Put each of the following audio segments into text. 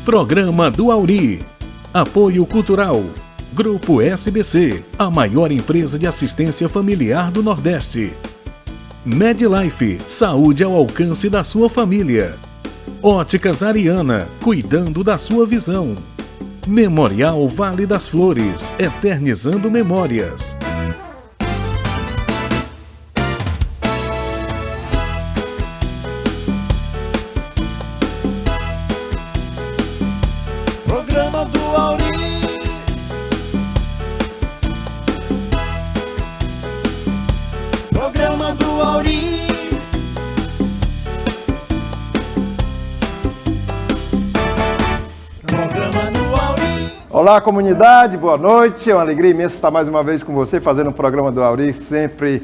Programa do Auri. Apoio Cultural. Grupo SBC, a maior empresa de assistência familiar do Nordeste. MedLife, saúde ao alcance da sua família. Óticas Ariana, cuidando da sua visão. Memorial Vale das Flores, eternizando memórias. Programa do Auri. Programa do Auri. Programa do Auri. Olá, comunidade, boa noite. É uma alegria imensa estar mais uma vez com você, fazendo o programa do Auri, sempre,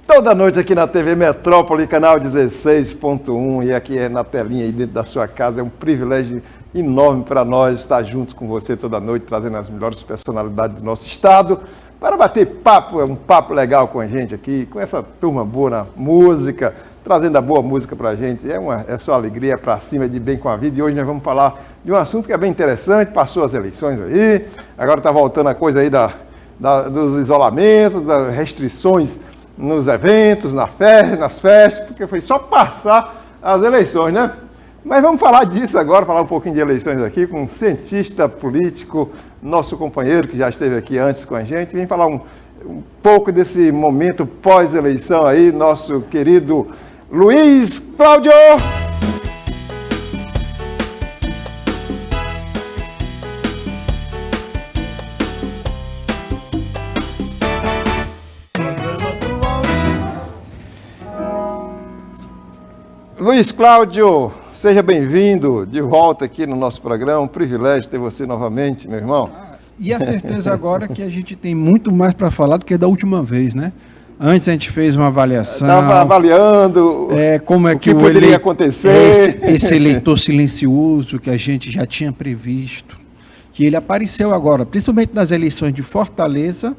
toda noite aqui na TV Metrópole, canal 16.1, e aqui é na telinha aí dentro da sua casa. É um privilégio enorme para nós estar junto com você toda noite, trazendo as melhores personalidades do nosso estado, para bater papo, um papo legal com a gente aqui, com essa turma boa na música, trazendo a boa música para a gente. É só alegria para cima, de bem com a vida. E hoje nós vamos falar de um assunto que é bem interessante. Passou as eleições aí, agora está voltando a coisa aí dos isolamentos, das restrições nos eventos, nas festas, porque foi só passar as eleições, né? Mas vamos falar disso agora, falar um pouquinho de eleições aqui com um cientista político, nosso companheiro que já esteve aqui antes com a gente. Vem falar um pouco desse momento pós-eleição aí, nosso querido Luiz Cláudio. Luiz Cláudio, seja bem-vindo de volta aqui no nosso programa. Um privilégio ter você novamente, meu irmão. E a certeza agora que a gente tem muito mais para falar do que da última vez, né? Antes a gente fez uma avaliação. Estava avaliando como é o que poderia acontecer. Esse eleitor silencioso que a gente já tinha previsto, que ele apareceu agora, principalmente nas eleições de Fortaleza,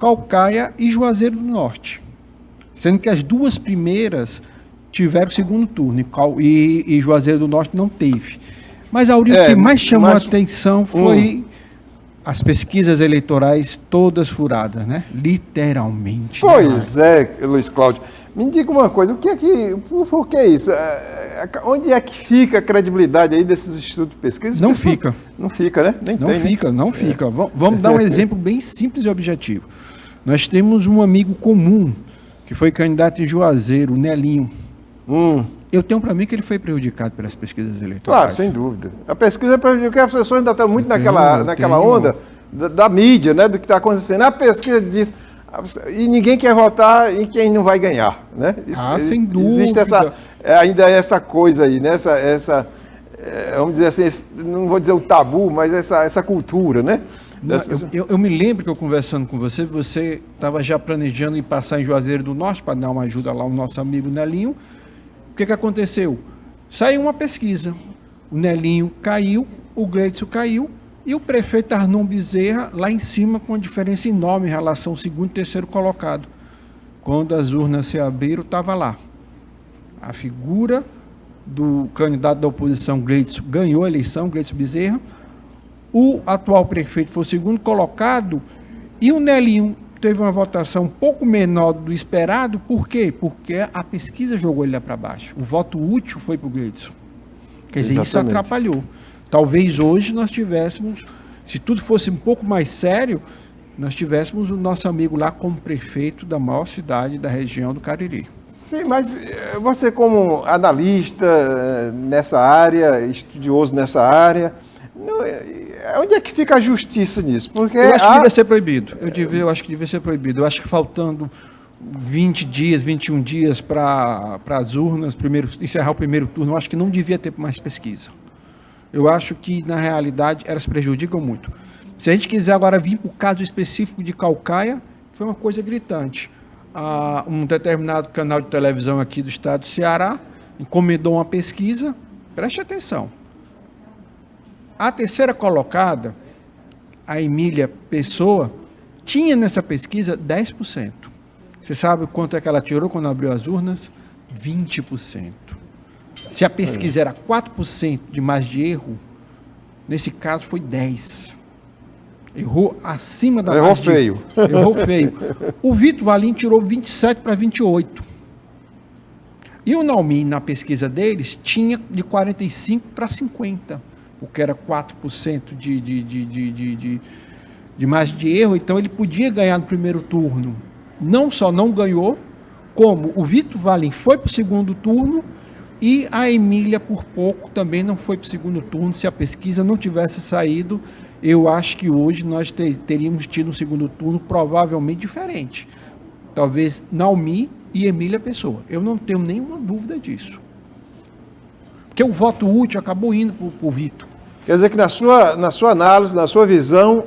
Caucaia e Juazeiro do Norte. Sendo que as duas primeiras tiveram segundo turno e Juazeiro do Norte não teve. Mas, Auri, o que mais chamou a atenção foi as pesquisas eleitorais todas furadas, né? Literalmente. Pois é, Luiz Cláudio. Me diga uma coisa, por que isso? Onde é que fica a credibilidade aí desses institutos de pesquisa? Não fica. Não fica, né? Não fica. Vamos dar um exemplo bem simples e objetivo. Nós temos um amigo comum que foi candidato em Juazeiro, o Nelinho. Eu tenho para mim que ele foi prejudicado pelas pesquisas eleitorais. Claro, sem dúvida. A pesquisa prejudicou, as pessoas ainda estão muito naquela onda da mídia, né, do que está acontecendo. A pesquisa diz, e ninguém quer votar em quem não vai ganhar, né? Sem dúvida. Existe ainda essa coisa aí, né? Vamos dizer assim, não vou dizer o tabu, mas essa cultura, né? Eu me lembro que eu conversando com você estava já planejando ir passar em Juazeiro do Norte para dar uma ajuda lá ao nosso amigo Nelinho. O que aconteceu? Saiu uma pesquisa. O Nelinho caiu, o Gleidson caiu e o prefeito Arnon Bezerra lá em cima com uma diferença enorme em relação ao segundo e terceiro colocado. Quando as urnas se abriram, estava lá. A figura do candidato da oposição, Gleidson, ganhou a eleição, Gleidson Bezerra. O atual prefeito foi o segundo colocado e o Nelinho teve uma votação um pouco menor do esperado. Por quê? Porque a pesquisa jogou ele lá para baixo. O voto útil foi para o Gleidson. Quer dizer, isso atrapalhou. Talvez hoje nós tivéssemos, se tudo fosse um pouco mais sério, nós tivéssemos o nosso amigo lá como prefeito da maior cidade da região do Cariri. Sim, mas você como analista nessa área, estudioso nessa área, onde é que fica a justiça nisso? Porque eu acho que devia ser proibido. Eu acho que devia ser proibido. Eu acho que faltando 20 dias, 21 dias para as urnas, encerrar o primeiro turno, eu acho que não devia ter mais pesquisa. Eu acho que, na realidade, elas prejudicam muito. Se a gente quiser agora vir para o caso específico de Caucaia, foi uma coisa gritante. Um determinado canal de televisão aqui do estado do Ceará encomendou uma pesquisa, preste atenção. A terceira colocada, a Emília Pessoa, tinha nessa pesquisa 10%. Você sabe quanto é que ela tirou quando abriu as urnas? 20%. Se a pesquisa era 4% de margem de erro, Nesse caso foi 10. Errou acima da Errou margem. feio. Errou feio. O Vitor Valim tirou 27 para 28. E o Naumi, na pesquisa deles, tinha de 45 para 50, porque era 4% de margem de erro, então ele podia ganhar no primeiro turno. Não só não ganhou, como o Vitor Valim foi para o segundo turno e a Emília, por pouco, também não foi para o segundo turno. Se a pesquisa não tivesse saído, eu acho que hoje nós teríamos tido um segundo turno provavelmente diferente. Talvez Naumi e Emília Pessoa. Eu não tenho nenhuma dúvida disso. Porque o voto útil acabou indo para o Vitor. Quer dizer que na sua análise, na sua visão,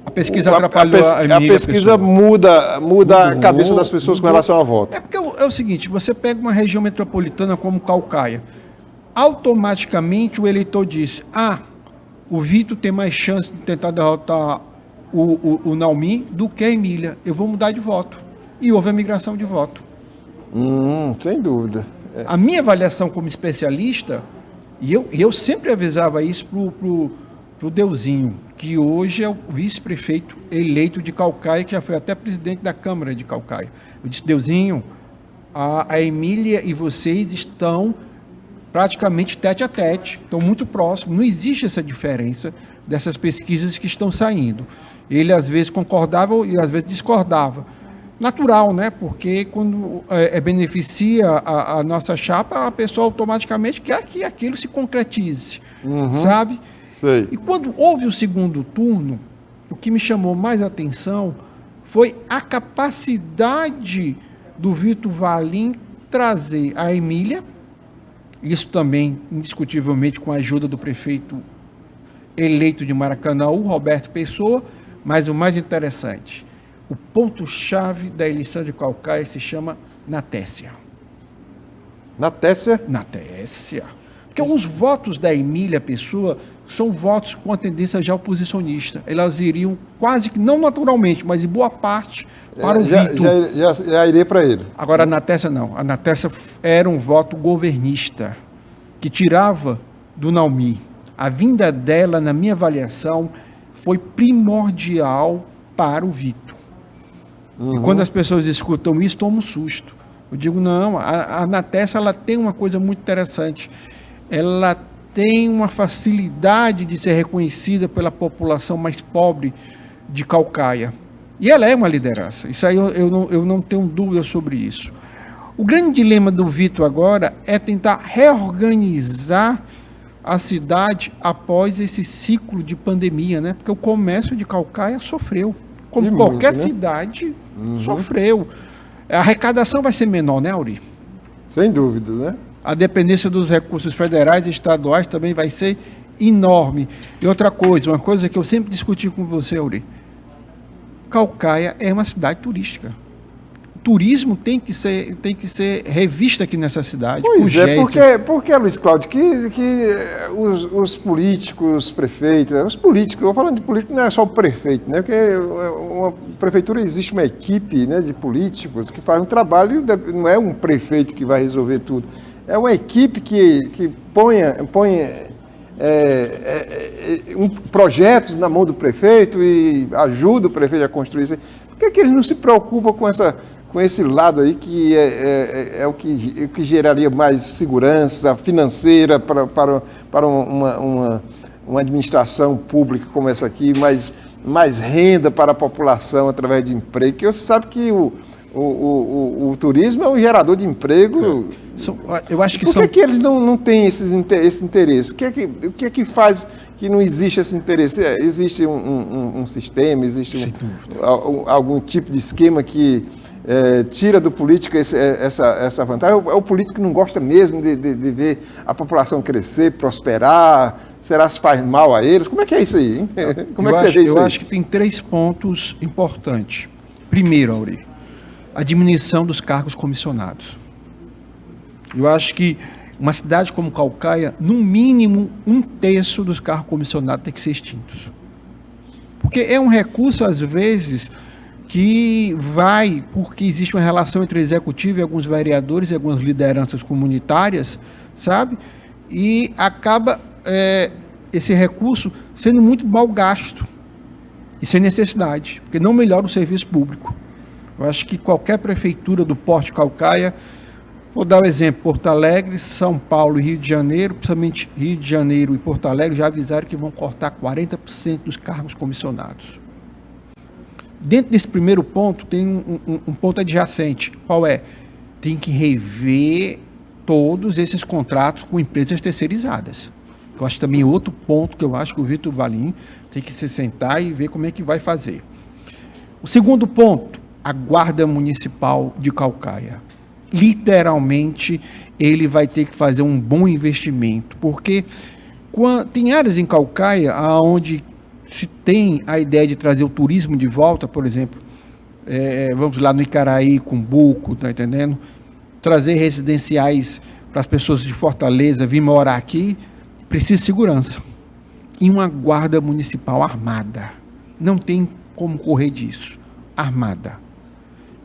a pesquisa atrapalhou a Emília A pesquisa muda a cabeça das pessoas com relação ao voto. É porque é o seguinte, você pega uma região metropolitana como Caucaia, automaticamente o eleitor diz, o Vitor tem mais chance de tentar derrotar o Naumi do que a Emília. Eu vou mudar de voto. E houve a migração de voto. Sem dúvida. A minha avaliação como especialista, e eu sempre avisava isso pro Deusinho, que hoje é o vice-prefeito eleito de Caucaia, que já foi até presidente da Câmara de Caucaia. Eu disse, Deusinho, a Emília e vocês estão praticamente tete a tete, estão muito próximos, não existe essa diferença dessas pesquisas que estão saindo. Ele às vezes concordava e às vezes discordava. Natural, né? Porque quando beneficia a nossa chapa, a pessoa automaticamente quer que aquilo se concretize, sabe? Sei. E quando houve o segundo turno, o que me chamou mais atenção foi a capacidade do Vitor Valim trazer a Emília, isso também, indiscutivelmente, com a ajuda do prefeito eleito de Maracanaú, Roberto Pessoa, mas o mais interessante, o ponto-chave da eleição de Caucaia se chama Natécia. Natécia? Natécia. Porque os votos da Emília Pessoa são votos com a tendência já oposicionista. Elas iriam quase que, não naturalmente, mas em boa parte, para o Vitor. Já iria para ele. Agora, a Natécia não. A Natécia era um voto governista, que tirava do Naumi. A vinda dela, na minha avaliação, foi primordial para o Vitor. E quando as pessoas escutam isso, tomam um susto. Eu digo, não, a Natécia, ela tem uma coisa muito interessante. Ela tem uma facilidade de ser reconhecida pela população mais pobre de Caucaia. E ela é uma liderança. Isso aí eu não tenho dúvida sobre isso. O grande dilema do Vitor agora é tentar reorganizar a cidade após esse ciclo de pandemia, né? Porque o comércio de Caucaia sofreu. Como qualquer cidade sofreu. A arrecadação vai ser menor, né, Auri? Sem dúvida, né? A dependência dos recursos federais e estaduais também vai ser enorme. E outra coisa, uma coisa que eu sempre discuti com você, Auri. Caucaia é uma cidade turística. O turismo tem que ser revisto aqui nessa cidade. Pois porque Luiz Cláudio, que os políticos, os prefeitos, os políticos, eu falando de político, não é só o prefeito, né? Porque uma prefeitura existe uma equipe, né, de políticos que faz um trabalho, não é um prefeito que vai resolver tudo. É uma equipe que põe projetos na mão do prefeito e ajuda o prefeito a construir isso. Por que ele não se preocupa com esse lado aí que é o que geraria mais segurança financeira para uma administração pública como essa aqui, mais renda para a população através de emprego? Porque você sabe que o turismo é um gerador de emprego. Eu acho que Por que eles não têm esse interesse? O que é que faz que não existe esse interesse? Existe um sistema, existe algum tipo de esquema que tira do político essa vantagem? É o político que não gosta mesmo de ver a população crescer, prosperar? Será se faz mal a eles? Como é que é isso aí, hein? Como é que você vê isso aí? Eu acho que tem 3 pontos importantes. Primeiro, Auri, a diminuição dos cargos comissionados. Eu acho que uma cidade como Caucaia, no mínimo 1/3 dos cargos comissionados tem que ser extintos. Porque é um recurso, às vezes, que vai, porque existe uma relação entre o executivo e alguns vereadores e algumas lideranças comunitárias, sabe? E acaba esse recurso sendo muito mal gasto e sem necessidade, porque não melhora o serviço público. Eu acho que qualquer prefeitura do Porto de Caucaia, vou dar o exemplo, Porto Alegre, São Paulo e Rio de Janeiro, principalmente Rio de Janeiro e Porto Alegre, já avisaram que vão cortar 40% dos cargos comissionados. Dentro desse primeiro ponto, tem um ponto adjacente. Qual é? Tem que rever todos esses contratos com empresas terceirizadas. Eu acho também outro ponto que eu acho que o Vitor Valim tem que se sentar e ver como é que vai fazer. O segundo ponto, a Guarda Municipal de Caucaia. Literalmente, ele vai ter que fazer um bom investimento, porque tem áreas em Caucaia onde se tem a ideia de trazer o turismo de volta, por exemplo, vamos lá no Icaraí, Cumbuco, tá entendendo? Trazer residenciais para as pessoas de Fortaleza vir morar aqui, precisa de segurança. E uma guarda municipal armada. Não tem como correr disso. Armada.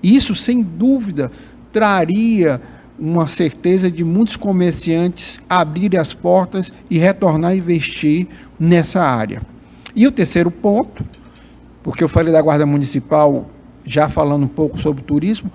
Isso, sem dúvida, traria uma certeza de muitos comerciantes abrirem as portas e retornar a investir nessa área. E o terceiro ponto, porque eu falei da Guarda Municipal, já falando um pouco sobre turismo,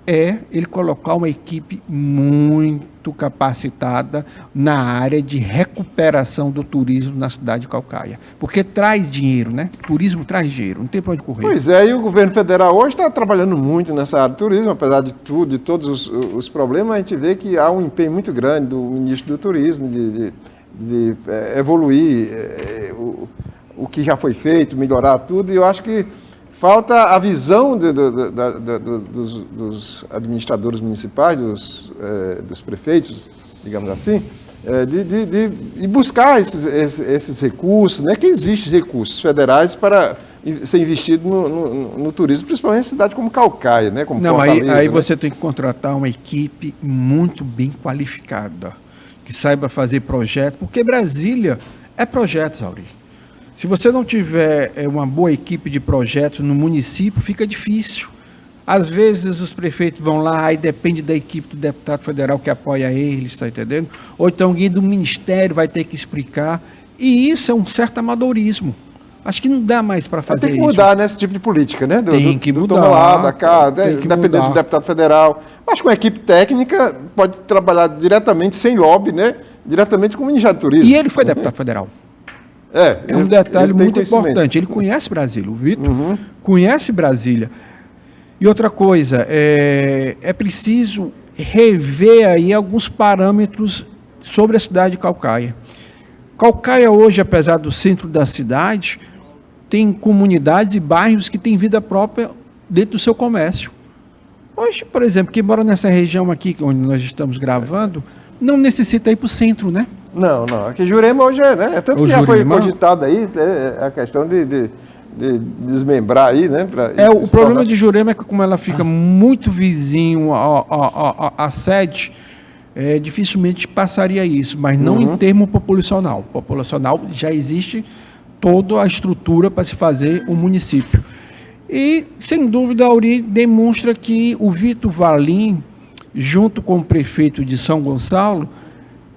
é ele colocar uma equipe muito capacitada na área de recuperação do turismo na cidade de Caucaia. Porque traz dinheiro, né? Turismo traz dinheiro, não tem para onde correr. Pois é, e o governo federal hoje está trabalhando muito nessa área do turismo, apesar de tudo, de todos os problemas, a gente vê que há um empenho muito grande do ministro do Turismo de evoluir o que já foi feito, melhorar tudo, e eu acho que falta a visão dos administradores municipais, dos prefeitos, digamos assim, de buscar esses recursos, né, que existem recursos federais para ser investido no turismo, principalmente em cidade como Caucaia, né, como Fortaleza. Aí você tem que contratar uma equipe muito bem qualificada, que saiba fazer projetos, porque Brasília é projetos, Auri. Se você não tiver uma boa equipe de projetos no município, fica difícil. Às vezes os prefeitos vão lá e depende da equipe do deputado federal que apoia eles, está entendendo? Ou então alguém do ministério vai ter que explicar. E isso é um certo amadorismo. Acho que não dá mais para fazer isso. Tem que mudar nesse tipo de política, né? Tem que mudar. Do lá, da cá, dependendo do deputado federal. Acho que uma equipe técnica pode trabalhar diretamente, sem lobby, né? Diretamente com o Ministério do Turismo. E ele foi deputado federal. É um detalhe muito importante. Ele conhece Brasília. O Vitor conhece Brasília. E outra coisa, é preciso rever aí alguns parâmetros sobre a cidade de Caucaia. Caucaia hoje, apesar do centro da cidade, tem comunidades e bairros que têm vida própria dentro do seu comércio. Hoje, por exemplo, quem mora nessa região aqui, onde nós estamos gravando, não necessita ir para o centro, né? Não. Aqui Jurema hoje né? Tanto que já foi cogitado aí, a questão de desmembrar aí, né? O problema de Jurema é que, como ela fica muito vizinho à sede, dificilmente passaria isso, mas não em termo populacional. Populacional já existe toda a estrutura para se fazer um município. E, sem dúvida, a Auri demonstra que o Vitor Valim, junto com o prefeito de São Gonçalo,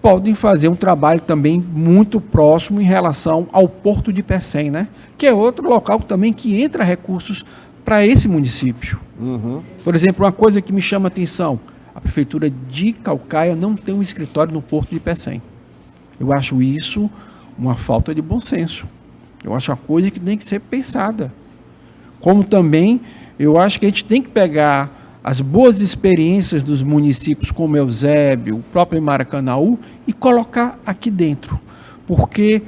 podem fazer um trabalho também muito próximo em relação ao Porto de Pecém, né? Que é outro local também que entra recursos para esse município. Por exemplo, uma coisa que me chama a atenção, a Prefeitura de Caucaia não tem um escritório no Porto de Pecém. Eu acho isso uma falta de bom senso. Eu acho uma coisa que tem que ser pensada. Como também, eu acho que a gente tem que pegar as boas experiências dos municípios como Eusébio, o próprio Maracanaú, e colocar aqui dentro. Porque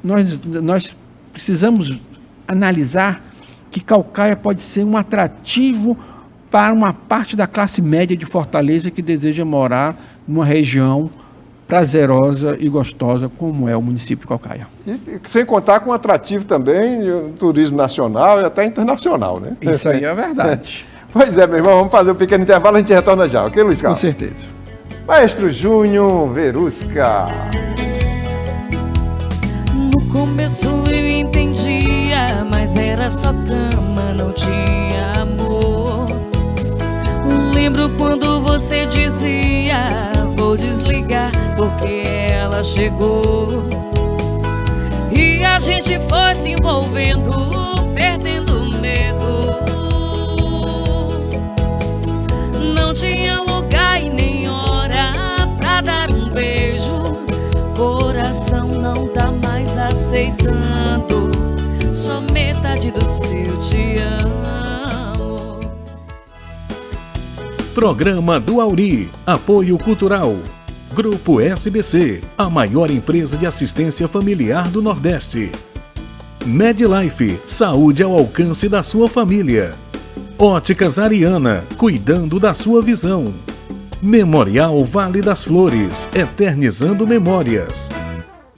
nós precisamos analisar que Caucaia pode ser um atrativo para uma parte da classe média de Fortaleza que deseja morar numa região prazerosa e gostosa como é o município de Caucaia. E sem contar com o atrativo também do turismo nacional e até internacional, né? Isso aí é verdade. Pois é, meu irmão, vamos fazer um pequeno intervalo, a gente retorna já, ok, Luiz Carlos? Com certeza. Maestro Júnior Verusca. No começo eu entendia, mas era só cama, não tinha amor. Lembro quando você dizia, vou desligar, porque ela ela chegou. E a gente foi se envolvendo, perdendo medo. Não tinha lugar e nem hora pra dar um beijo. Coração não tá mais aceitando, só metade do seu te amo. Programa do Auri. Apoio Cultural. Grupo SBC, a maior empresa de assistência familiar do Nordeste. Medlife, saúde ao alcance da sua família. Óticas Ariana, cuidando da sua visão. Memorial Vale das Flores, eternizando memórias.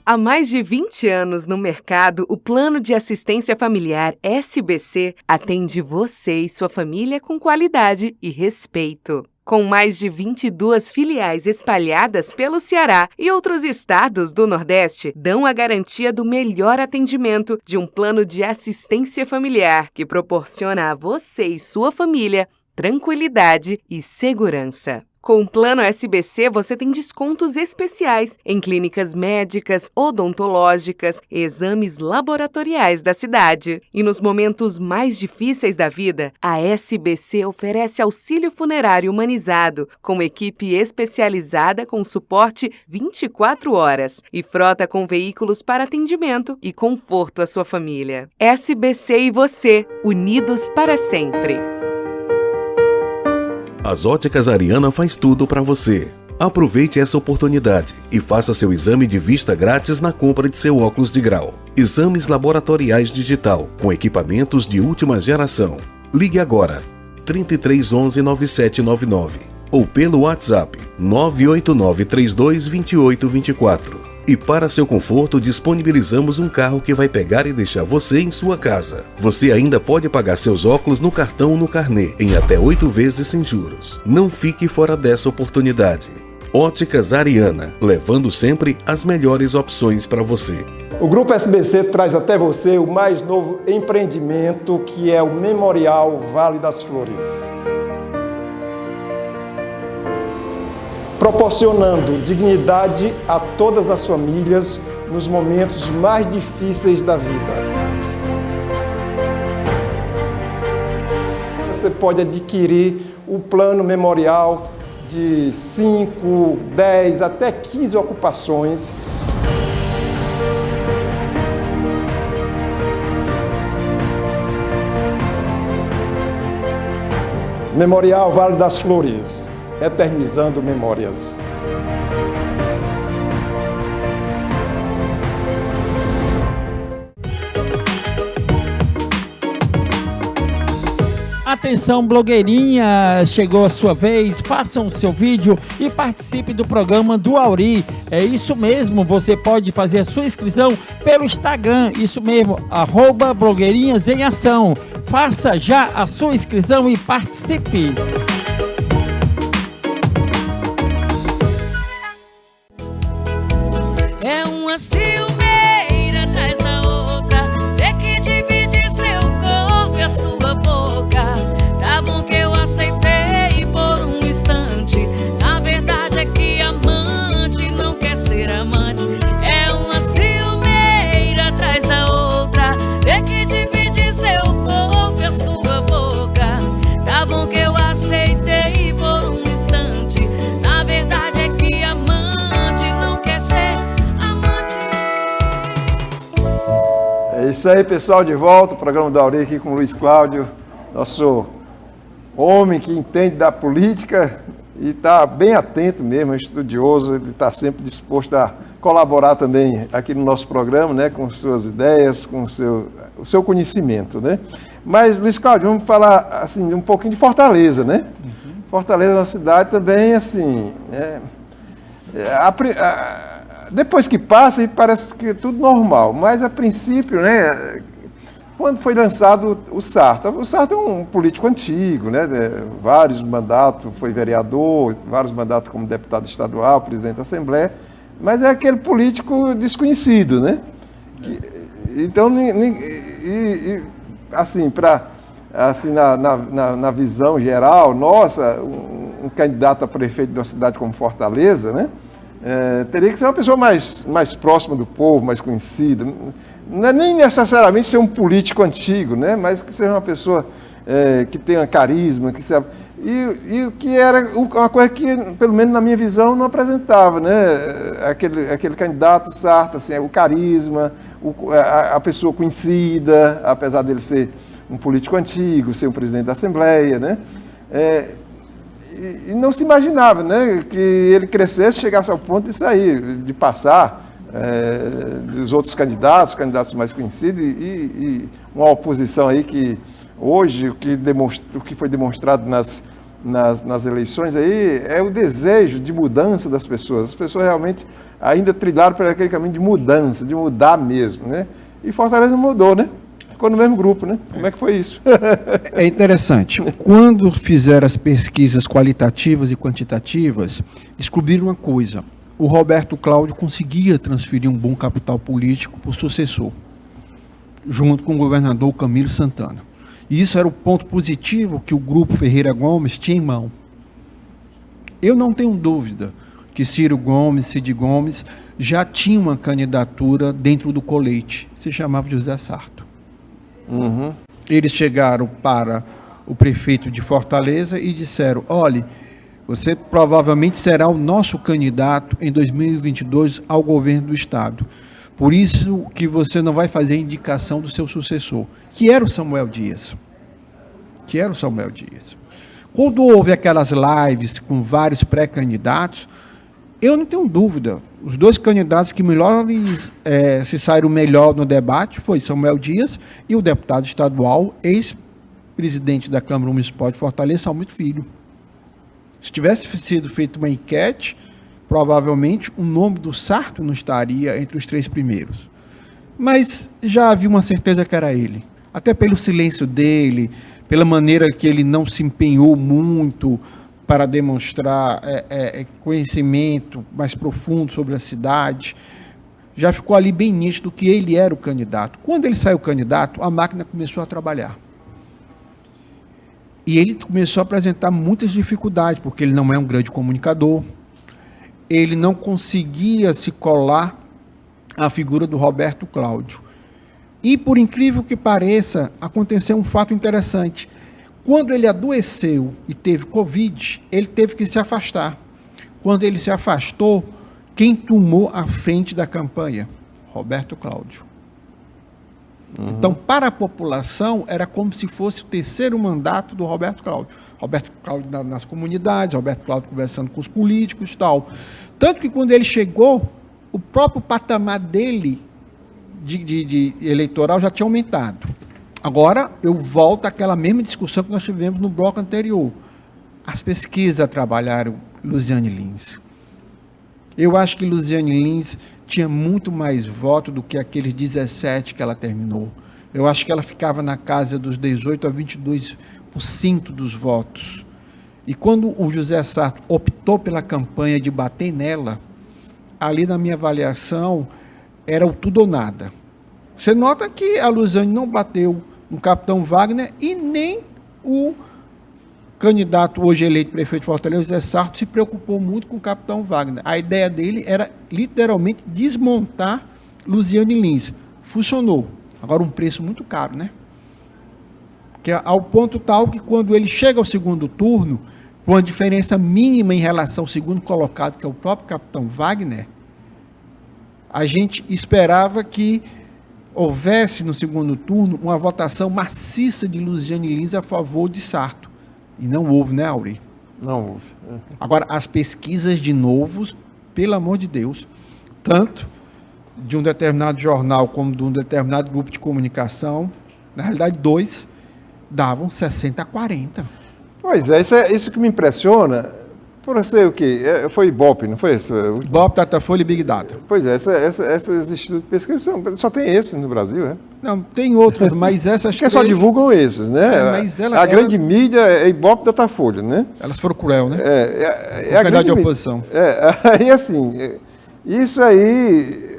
Há mais de 20 anos no mercado, o Plano de Assistência Familiar SBC atende você e sua família com qualidade e respeito. Com mais de 22 filiais espalhadas pelo Ceará e outros estados do Nordeste, dão a garantia do melhor atendimento de um plano de assistência familiar que proporciona a você e sua família tranquilidade e segurança. Com o Plano SBC, você tem descontos especiais em clínicas médicas, odontológicas, exames laboratoriais da cidade. E nos momentos mais difíceis da vida, a SBC oferece auxílio funerário humanizado, com equipe especializada com suporte 24 horas e frota com veículos para atendimento e conforto à sua família. SBC e você, unidos para sempre. As Óticas Ariana faz tudo para você. Aproveite essa oportunidade e faça seu exame de vista grátis na compra de seu óculos de grau. Exames laboratoriais digital com equipamentos de última geração. Ligue agora 3311 9799 ou pelo WhatsApp 989 32 28 24. E para seu conforto, disponibilizamos um carro que vai pegar e deixar você em sua casa. Você ainda pode pagar seus óculos no cartão ou no carnê, em até 8 vezes sem juros. Não fique fora dessa oportunidade. Óticas Ariana, levando sempre as melhores opções para você. O Grupo SBC traz até você o mais novo empreendimento, que é o Memorial Vale das Flores. Proporcionando dignidade a todas as famílias nos momentos mais difíceis da vida. Você pode adquirir o plano memorial de 5, 10, até 15 ocupações. Memorial Vale das Flores. Eternizando memórias. Atenção, blogueirinha, chegou a sua vez, façam o seu vídeo e participe do programa do Auri. É isso mesmo, você pode fazer a sua inscrição pelo Instagram, isso mesmo, @blogueirinhas em ação. Faça já a sua inscrição e participe. É uma ciumeira atrás da outra, vê que divide seu corpo e a sua boca. Tá bom que eu aceitei por um instante, na verdade é que amante não quer ser amante. É uma ciumeira atrás da outra, vê que divide seu corpo e a sua boca. Tá bom que eu aceitei por um instante, na verdade é que amante não quer ser. É isso aí, pessoal, de volta, o programa do Auri aqui com o Luiz Cláudio, nosso homem que entende da política e está bem atento mesmo, é estudioso, ele está sempre disposto a colaborar também aqui no nosso programa, né, com suas ideias, com o seu conhecimento, né? Mas, Luiz Cláudio, vamos falar assim, um pouquinho de Fortaleza, né? Fortaleza é uma cidade também, assim, depois que passa, parece que é tudo normal, mas a princípio, né, quando foi lançado o Sarto é um político antigo, né, vários mandatos, foi vereador, vários mandatos como deputado estadual, presidente da Assembleia, mas é aquele político desconhecido, né? Então, assim, na visão geral, nossa, um candidato a prefeito de uma cidade como Fortaleza, né? Teria que ser uma pessoa mais próxima do povo, mais conhecida. Não é nem necessariamente ser um político antigo, né? Mas que seja uma pessoa que tenha carisma, que seja... E o que era uma coisa que, pelo menos na minha visão, não apresentava, né? Aquele candidato Sarto, assim, o carisma, a pessoa conhecida, apesar dele ser um político antigo, ser um presidente da Assembleia, né? E não se imaginava, né, que ele crescesse, chegasse ao ponto de sair, de passar dos outros candidatos mais conhecidos e uma oposição aí que hoje o que foi demonstrado nas eleições aí é o desejo de mudança das pessoas. As pessoas realmente ainda trilharam por aquele caminho de mudança, de mudar mesmo, né? E Fortaleza não mudou, né? Ficou no mesmo grupo, né? Como é que foi isso? É interessante. Quando fizeram as pesquisas qualitativas e quantitativas, descobriram uma coisa. O Roberto Cláudio conseguia transferir um bom capital político para o sucessor, junto com o governador Camilo Santana. E isso era o ponto positivo que o grupo Ferreira Gomes tinha em mão. Eu não tenho dúvida que Ciro Gomes, Cid Gomes, já tinha uma candidatura dentro do colete. Se chamava José Sarto. Uhum. Eles chegaram para o prefeito de Fortaleza e disseram: olhe, você provavelmente será o nosso candidato em 2022 ao governo do estado. Por isso que você não vai fazer a indicação do seu sucessor, que era o Samuel Dias. Quando houve aquelas lives com vários pré-candidatos, eu não tenho dúvida, os dois candidatos que melhor se saíram melhor no debate foi Samuel Dias e o deputado estadual, ex-presidente da Câmara Municipal de Fortaleza, Salmito Filho. Se tivesse sido feita uma enquete, provavelmente o nome do Sarto não estaria entre os 3 primeiros. Mas já havia uma certeza que era ele. Até pelo silêncio dele, pela maneira que ele não se empenhou muito para demonstrar conhecimento mais profundo sobre a cidade, já ficou ali bem nítido que ele era o candidato. Quando ele saiu candidato, a máquina começou a trabalhar. E ele começou a apresentar muitas dificuldades, porque ele não é um grande comunicador, ele não conseguia se colar à figura do Roberto Cláudio. E, por incrível que pareça, aconteceu um fato interessante. Quando ele adoeceu e teve Covid, ele teve que se afastar. Quando ele se afastou, quem tomou a frente da campanha? Roberto Cláudio. Uhum. Então, para a população, era como se fosse o 3º mandato do Roberto Cláudio. Roberto Cláudio nas comunidades, Roberto Cláudio conversando com os políticos e tal. Tanto que quando ele chegou, o próprio patamar dele de eleitoral já tinha aumentado. Agora, eu volto àquela mesma discussão que nós tivemos no bloco anterior. As pesquisas trabalharam Luziane Lins. Eu acho que Luziane Lins tinha muito mais voto do que aqueles 17 que ela terminou. Eu acho que ela ficava na casa dos 18% a 22% dos votos. E quando o José Sarto optou pela campanha de bater nela, ali na minha avaliação, era o tudo ou nada. Você nota que a Luziane não bateu no capitão Wagner e nem o candidato hoje eleito prefeito de Fortaleza, José Sarto, se preocupou muito com o capitão Wagner. A ideia dele era literalmente desmontar Luziane Lins. Funcionou. Agora um preço muito caro, né? Que é ao ponto tal que quando ele chega ao segundo turno, com uma diferença mínima em relação ao segundo colocado, que é o próprio capitão Wagner, a gente esperava que houvesse no segundo turno uma votação maciça de Luziane Lins a favor de Sarto. E não houve, né, Auri? Não houve. Agora, as pesquisas de novo, pelo amor de Deus, tanto de um determinado jornal como de um determinado grupo de comunicação, na realidade 2, davam 60-40. Pois é, isso que me impressiona. Por ser o quê? Foi Ibope, não foi isso? Ibope, Datafolha e Big Data. Pois é, esses institutos de pesquisa só tem esse no Brasil, né? Não, tem outros, mas essas que só divulgam esses, né? Mas a grande mídia é Ibope e Datafolha, né? Elas foram cruel, né? É a grande de oposição. Aí assim, isso aí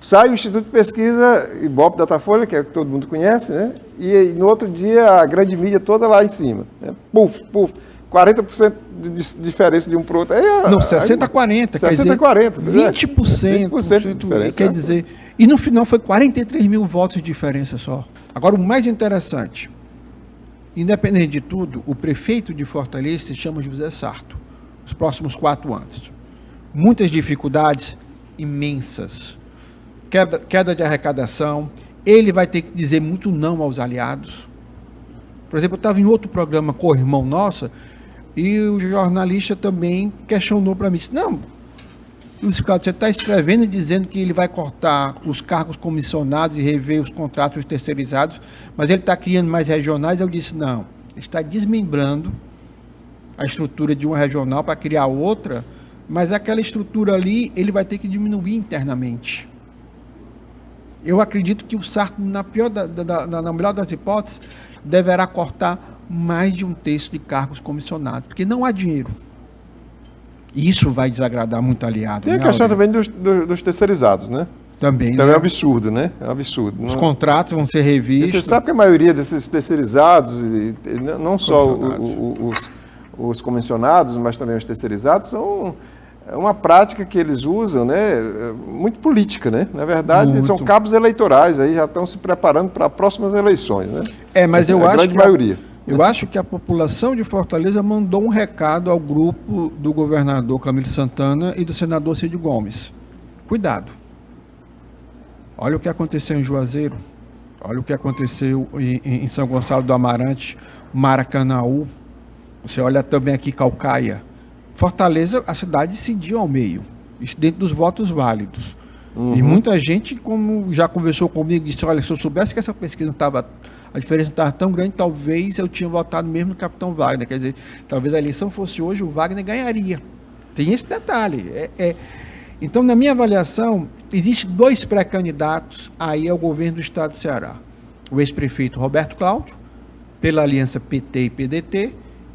sai o Instituto de Pesquisa Ibope Datafolha, que é que todo mundo conhece, né? E no outro dia a grande mídia toda lá em cima, né? Puf. 40% de diferença de um para o outro. Não, 60-40. 60-40. 20%. 20% de diferença. Quer dizer, e no final foi 43 mil votos de diferença só. Agora, o mais interessante, independente de tudo, o prefeito de Fortaleza se chama José Sarto, os próximos 4 anos. Muitas dificuldades imensas. Queda de arrecadação. Ele vai ter que dizer muito não aos aliados. Por exemplo, eu estava em outro programa com o irmão nosso, e o jornalista também questionou para mim, disse, não, Luiz Cláudio, você está escrevendo dizendo que ele vai cortar os cargos comissionados e rever os contratos terceirizados, mas ele está criando mais regionais. Eu disse, não, ele está desmembrando a estrutura de uma regional para criar outra, mas aquela estrutura ali ele vai ter que diminuir internamente. Eu acredito que o Sarto, na melhor das hipóteses, deverá cortar mais de 1/3 de cargos comissionados, porque não há dinheiro. E isso vai desagradar muito aliado. Tem a questão também dos terceirizados, né? Também, né? É um absurdo, né? É um absurdo. Os contratos vão ser revistos. Você sabe que a maioria desses terceirizados, não só os comissionados, mas também os terceirizados, são uma prática que eles usam, né? Muito política, né? Na verdade, são cabos eleitorais, aí já estão se preparando para próximas eleições, né? Mas eu acho grande maioria. Eu acho que a população de Fortaleza mandou um recado ao grupo do governador Camilo Santana e do senador Cid Gomes. Cuidado. Olha o que aconteceu em Juazeiro. Olha o que aconteceu em São Gonçalo do Amarante, Maracanaú. Você olha também aqui Caucaia. Fortaleza, a cidade decidiu ao meio, isso dentro dos votos válidos. E muita gente, como já conversou comigo, disse, olha, se eu soubesse que essa pesquisa não estava, a diferença não estava tão grande, talvez eu tinha votado mesmo no capitão Wagner. Quer dizer, talvez a eleição fosse hoje, o Wagner ganharia. Tem esse detalhe. Então, na minha avaliação, existem 2 pré-candidatos aí ao governo do estado do Ceará. O ex-prefeito Roberto Cláudio, pela aliança PT e PDT,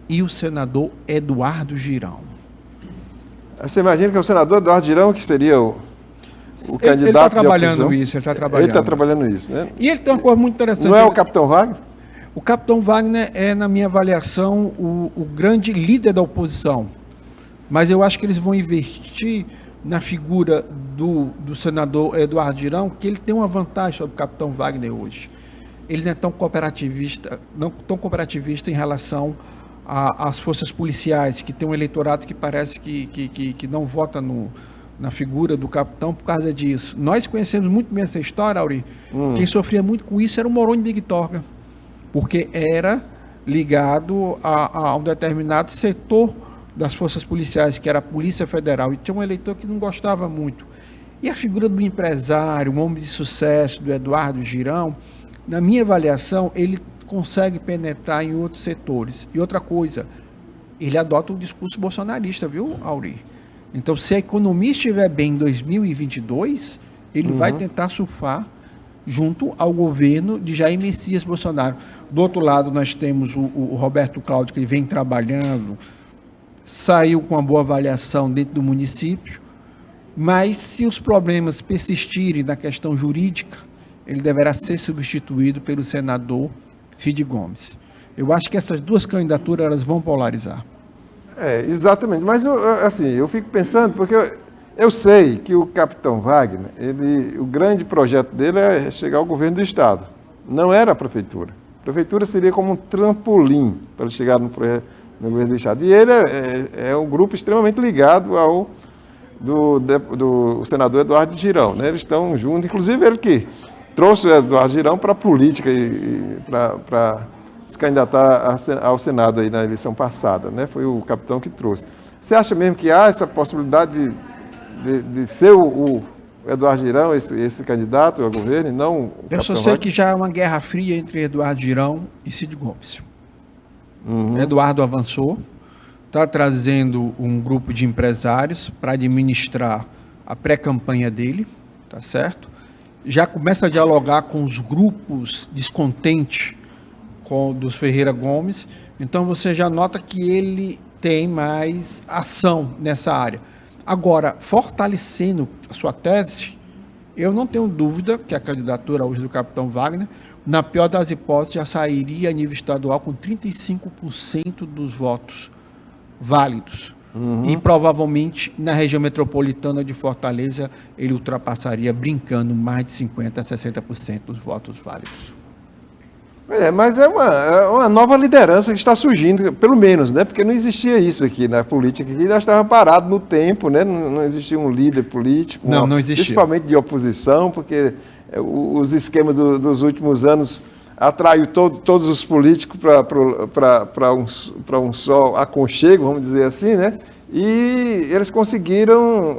e o senador Eduardo Girão. Você imagina que é o senador Eduardo Girão, que seria o candidato ele está trabalhando isso, ele está trabalhando isso, né? E ele tem uma coisa muito interessante. Não é o capitão Wagner? O capitão Wagner é, na minha avaliação, o grande líder da oposição. Mas eu acho que eles vão investir na figura do senador Eduardo Girão, que ele tem uma vantagem sobre o capitão Wagner hoje. Ele não é tão cooperativista em relação às forças policiais, que tem um eleitorado que parece que não vota na figura do capitão por causa disso. Nós conhecemos muito bem essa história, Auri. Quem sofria muito com isso era o Moroni Bigtorga, porque era ligado a um determinado setor das forças policiais, que era a Polícia Federal, e tinha um eleitor que não gostava muito. E a figura do empresário, um homem de sucesso, do Eduardo Girão, na minha avaliação, ele consegue penetrar em outros setores. E outra coisa, ele adota o discurso bolsonarista, viu, Auri? Então, se a economia estiver bem em 2022, ele vai tentar surfar junto ao governo de Jair Messias Bolsonaro. Do outro lado, nós temos o Roberto Cláudio, que vem trabalhando, saiu com uma boa avaliação dentro do município, mas se os problemas persistirem na questão jurídica, ele deverá ser substituído pelo senador Cid Gomes. Eu acho que essas 2 candidaturas elas vão polarizar. Exatamente, mas eu fico pensando, porque eu sei que o capitão Wagner, o grande projeto dele é chegar ao governo do estado, não era a prefeitura. A prefeitura seria como um trampolim para ele chegar no governo do estado. E ele é um grupo extremamente ligado ao do senador Eduardo Girão, né? Eles estão juntos, inclusive ele que trouxe o Eduardo Girão para a política e para se candidatar ao Senado aí na eleição passada, né? Foi o capitão que trouxe. Você acha mesmo que há essa possibilidade de ser o Eduardo Girão, esse candidato ao governo, e não o Eu só sei que já há uma guerra fria entre Eduardo Girão e Cid Gomes. Eduardo avançou, está trazendo um grupo de empresários para administrar a pré-campanha dele, tá certo? Já começa a dialogar com os grupos descontentes dos Ferreira Gomes, então você já nota que ele tem mais ação nessa área. Agora, fortalecendo a sua tese, eu não tenho dúvida que a candidatura hoje do capitão Wagner, na pior das hipóteses, já sairia a nível estadual com 35% dos votos válidos. E provavelmente na região metropolitana de Fortaleza ele ultrapassaria, brincando, mais de 50% a 60% dos votos válidos. Mas é uma nova liderança que está surgindo, pelo menos, né? Porque não existia isso aqui na política, aqui nós estávamos parados no tempo, né? Não existia um líder político, não existia. Principalmente de oposição, porque os esquemas dos últimos anos atraiu todos os políticos para um só aconchego, vamos dizer assim, né? E eles conseguiram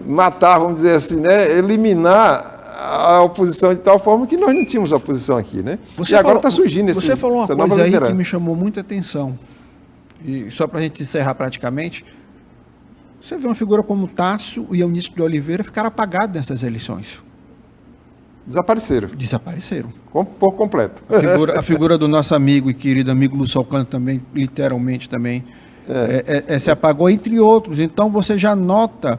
matar, vamos dizer assim, né? Eliminar a oposição de tal forma que nós não tínhamos oposição aqui, né? E agora está surgindo essa nova liderança. Você falou uma coisa aí que me chamou muita atenção, e só para a gente encerrar praticamente, você vê uma figura como Tássio e Eunício de Oliveira ficaram apagados nessas eleições. Desapareceram. Por completo. A figura do nosso amigo e querido amigo Lúcio Alcântara também, literalmente também, se apagou, entre outros. Então você já nota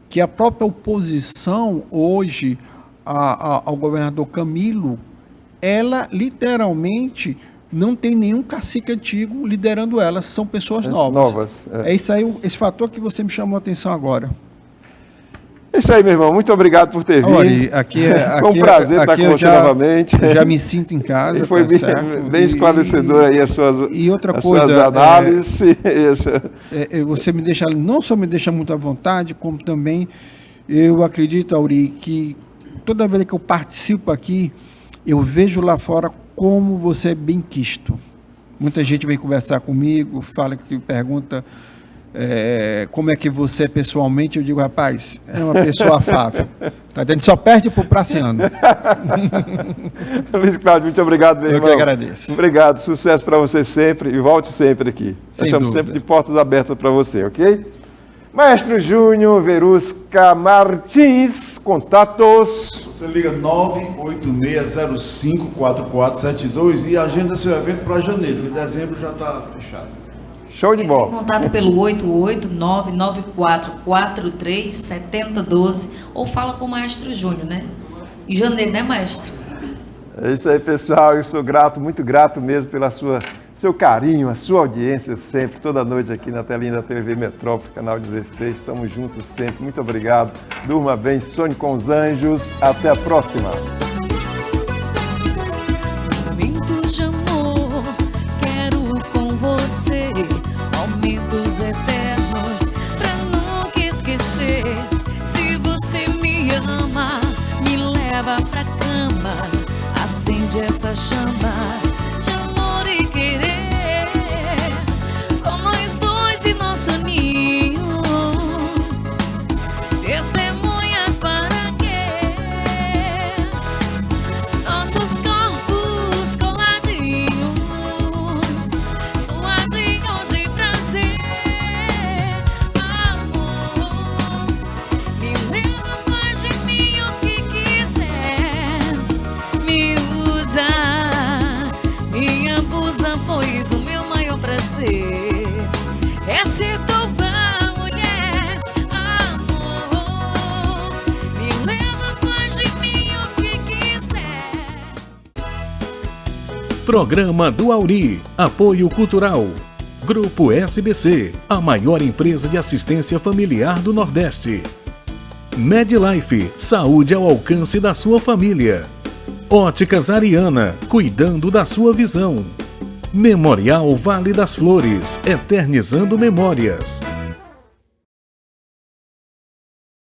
que a própria oposição hoje ao governador Camilo, ela literalmente não tem nenhum cacique antigo liderando ela, são pessoas novas. É isso aí, esse fator que você me chamou a atenção agora. É isso aí, meu irmão. Muito obrigado por ter vindo. Foi um prazer estar com você novamente. Já me sinto em casa. E foi bem esclarecedor aí as suas análises. Você não só me deixa muito à vontade, como também eu acredito, Auri, que toda vez que eu participo aqui, eu vejo lá fora como você é bem quisto. Muita gente vem conversar comigo, pergunta como é que você é pessoalmente. Eu digo, rapaz, é uma pessoa afável. Tá entendendo? Só perde pro Praciano. Luiz Cláudio, muito obrigado, meu irmão. Eu que agradeço. Obrigado, sucesso para você sempre e volte sempre aqui. Nós estamos sempre de portas abertas para você, ok? Maestro Júnior Verusca Martins, contatos. Você liga 986054472 e agenda seu evento para janeiro. Em dezembro já está fechado. Show de bola. Entre em contato pelo 88994437012 ou fala com o Maestro Júnior, né? Em janeiro, né, Maestro? É isso aí, pessoal. Eu sou grato, muito grato mesmo pela seu carinho, a sua audiência sempre, toda noite aqui na telinha da TV Metrópole, canal 16. Estamos juntos sempre. Muito obrigado. Durma bem, sonhe com os anjos. Até a próxima. Momentos de amor, quero com você. Momentos eternos, pra nunca esquecer. Se você me ama, me leva pra cama. Acende essa chama de amor e querer. Só nós dois e nosso ninho. Testemunhas para quê? Nossos corpos coladinhos, suadinhos de prazer. Amor, me leva mais de mim o que quiser. Me usa, me abusa, pois o meu maior prazer é ser tua mulher. Amor, me leva mais de mim o que quiser. Programa do Auri. Apoio Cultural. Grupo SBC, a maior empresa de assistência familiar do Nordeste. Medlife, saúde ao alcance da sua família. Óticas Ariana, cuidando da sua visão. Memorial Vale das Flores, eternizando memórias.